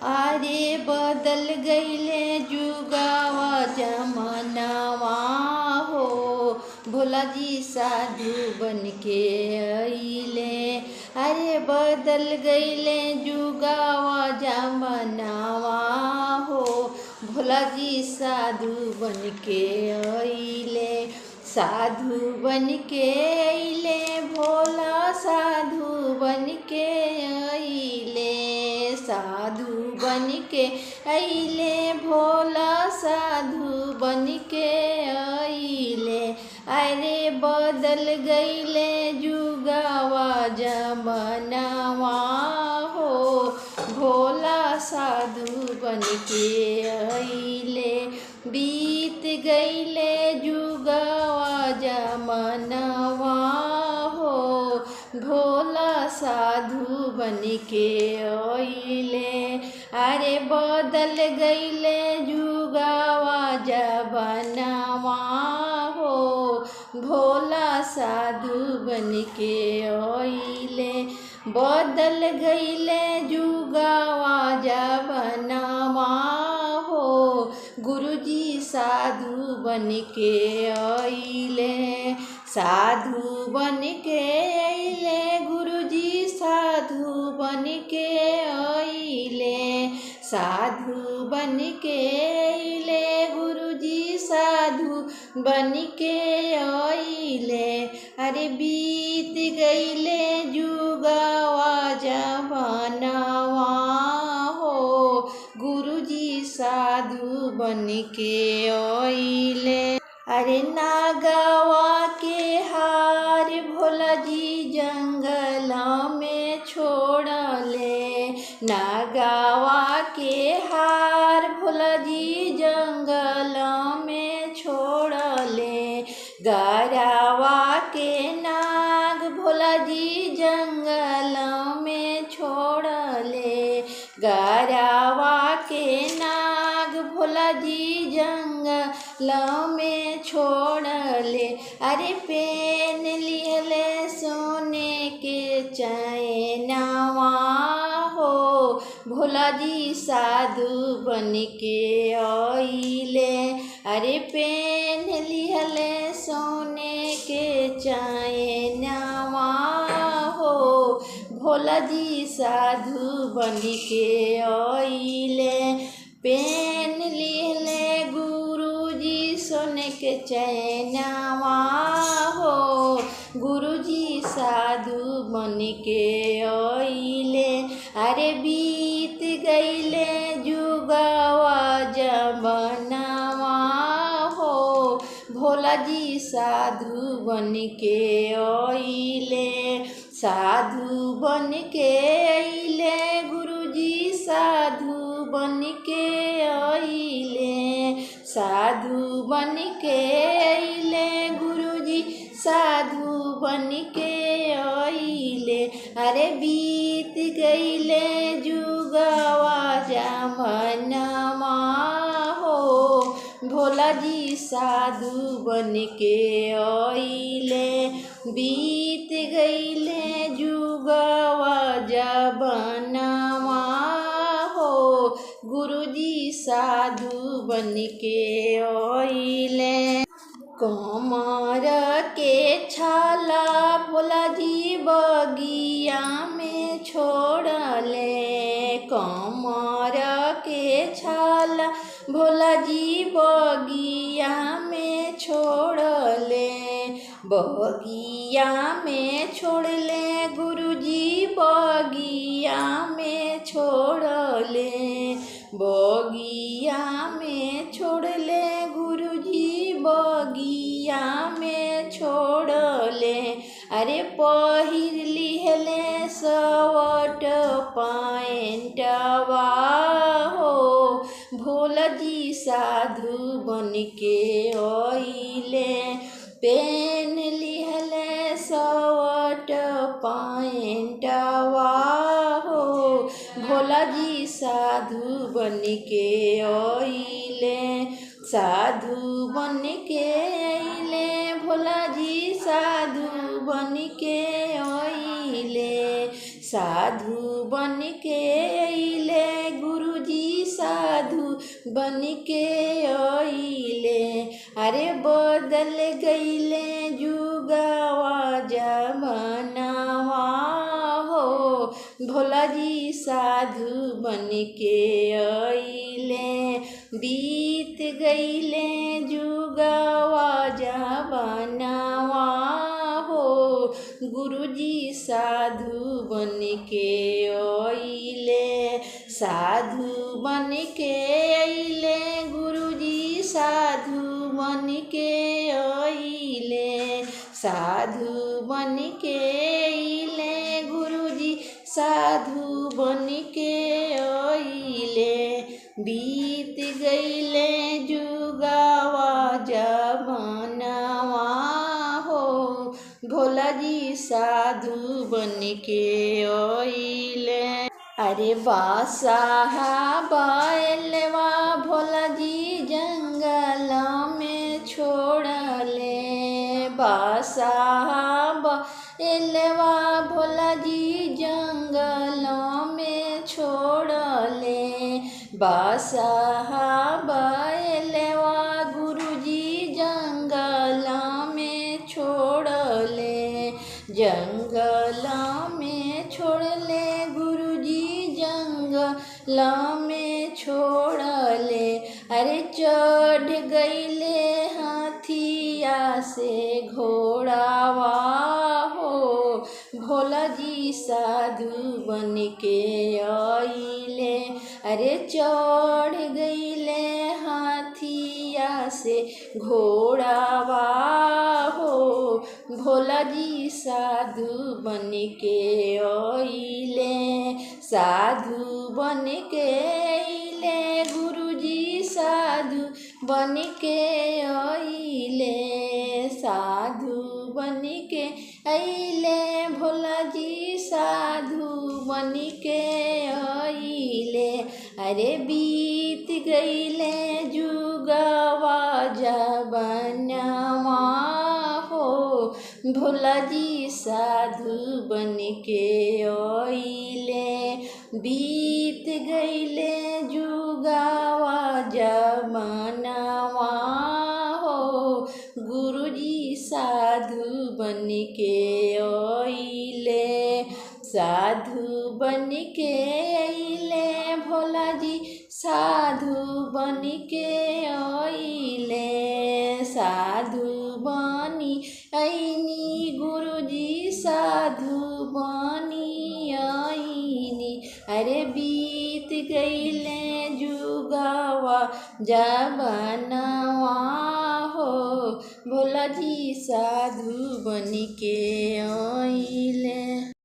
अरे बदल गईले जुगावा जमानावा हो, भोला जी साधु बन के अइले। अरे बदल गईले जुगावा जमानावा हो, भोला जी साधु बन के अइले। साधु बन के अइले भोला, साधु बन के अइले। साधु बन के अइले भोला, साधु बन के अइले। अरे बदल गईले जुगावा जमानावा हो, भोला साधु बन के अइले। बीत गईले जुगावा जमानावा हो, भोला साधु बन के अइले। अरे बदल गईले जुगावा जमानावा हो, भोला साधु बन के अइले। बदल गईले जुगावा जमानावा हो, गुरुजी साधु बन के अइले। साधु बन के अइले गुरुजी, साधु बन के अइले। साधु बन के अइले गुरुजी, साधु बन के अइले। अरे बीत गईले जुगावा जमानावा हो, गुरुजी साधु बन के अइले। अरे नागावा के हार भोला जी जंगल में छोड़ले। नागावा के हार भोला जी जंगल में छोड़ले। गरावा के नाग भोला जी जंगल में छोड़ले। गरावा के नाग भोला जी जंगल में छोड़ले। अरे पेन लिहले सोने के चैनवा हो, भोला जी साधु बन के अइले। अरे पेन लिहले सोने के चैनवा हो, भोला जी साधु बन के अइले। पेन लिहले गुरुजी सोने के चैनवा हो, गुरुजी साधु बन के अइले। अरे बीत गईले जुगावा जमानावा हो, भोला जी साधु बन के अइले। साधु बन के अइले गुरुजी, साधु बन के अइले। साधु बन के अइले गुरुजी, साधु बन के अइले। अरे बीत गईले जुगावा जमानावा हो, भोला जी साधु बन के अइले। बीत गईले जुगावा जमानावा हो, गुरुजी साधु बन के अइले। कमर के छाला भोला जी बगिया में छोड़ले। कमर के छाला भोला जी बगिया में छोड़ले। बगिया में छोड़ले गुरुजी, बगिया में छोड़ले। बगिया में छोड़ले गुरुजी, बगिया में छोड़ले। अरे पहिर लिहले सवट पैंटवा हो, भोला जी साधु बन के अइले। पेन लिहले सवट पैंटवा हो, भोला जी साधु बन के अइले। साधु बन के अइले भोला जी, साधु बन के अइले। साधु बन के अइले गुरु बन के अइले। अरे बदल गइले जुगवा जमानवा हो, भोला जी साधु बन के अइले। बीत गइले जुगवा जमानवा हो, गुरुजी साधु बन के अइले। साधु बन के अइले गुरुजी साधु बन के अइले। साधु बन के अइले गुरुजी साधु बन के अइले। बीत गइले जुगवा जमानवा हो, भोला जी साधु बन के अइले। अरे बादशाह बैलवा भोला जी जंगल में छोड़ले। बादशाह बैलवा भोला जी जंगल में छोड़ले। बादशाह बैलवा गुरुजी जंगल में छोड़ले। जंगल में छोड़ले गुरुजी जंगल में छोड़ले। अरे चढ़ गइले हाथिया से घोड़ावा हो, भोला जी साधु बन के अइले। अरे चढ़ गइले हाथिया से घोड़ावा हो, भोला जी साधु बन के अइले। साधु बन के अइले गुरुजी साधु बन के अइले। साधु बन के अइले भोला जी साधु बन के अइले। अरे बीत गइले जुगवा जमानवा हो, भोला जी साधु बन के अइले। बीत गइले जुगवा जमानवा हो, गुरुजी साधु बन के अइले। साधु बन के अइले भोला जी साधु बन के अइले। साधु बनी अइनी गुरुजी साधु बनी अइनी। अरे बीत गइले जुगवा जमानवा हो, भोला जी साधु बन के अइले।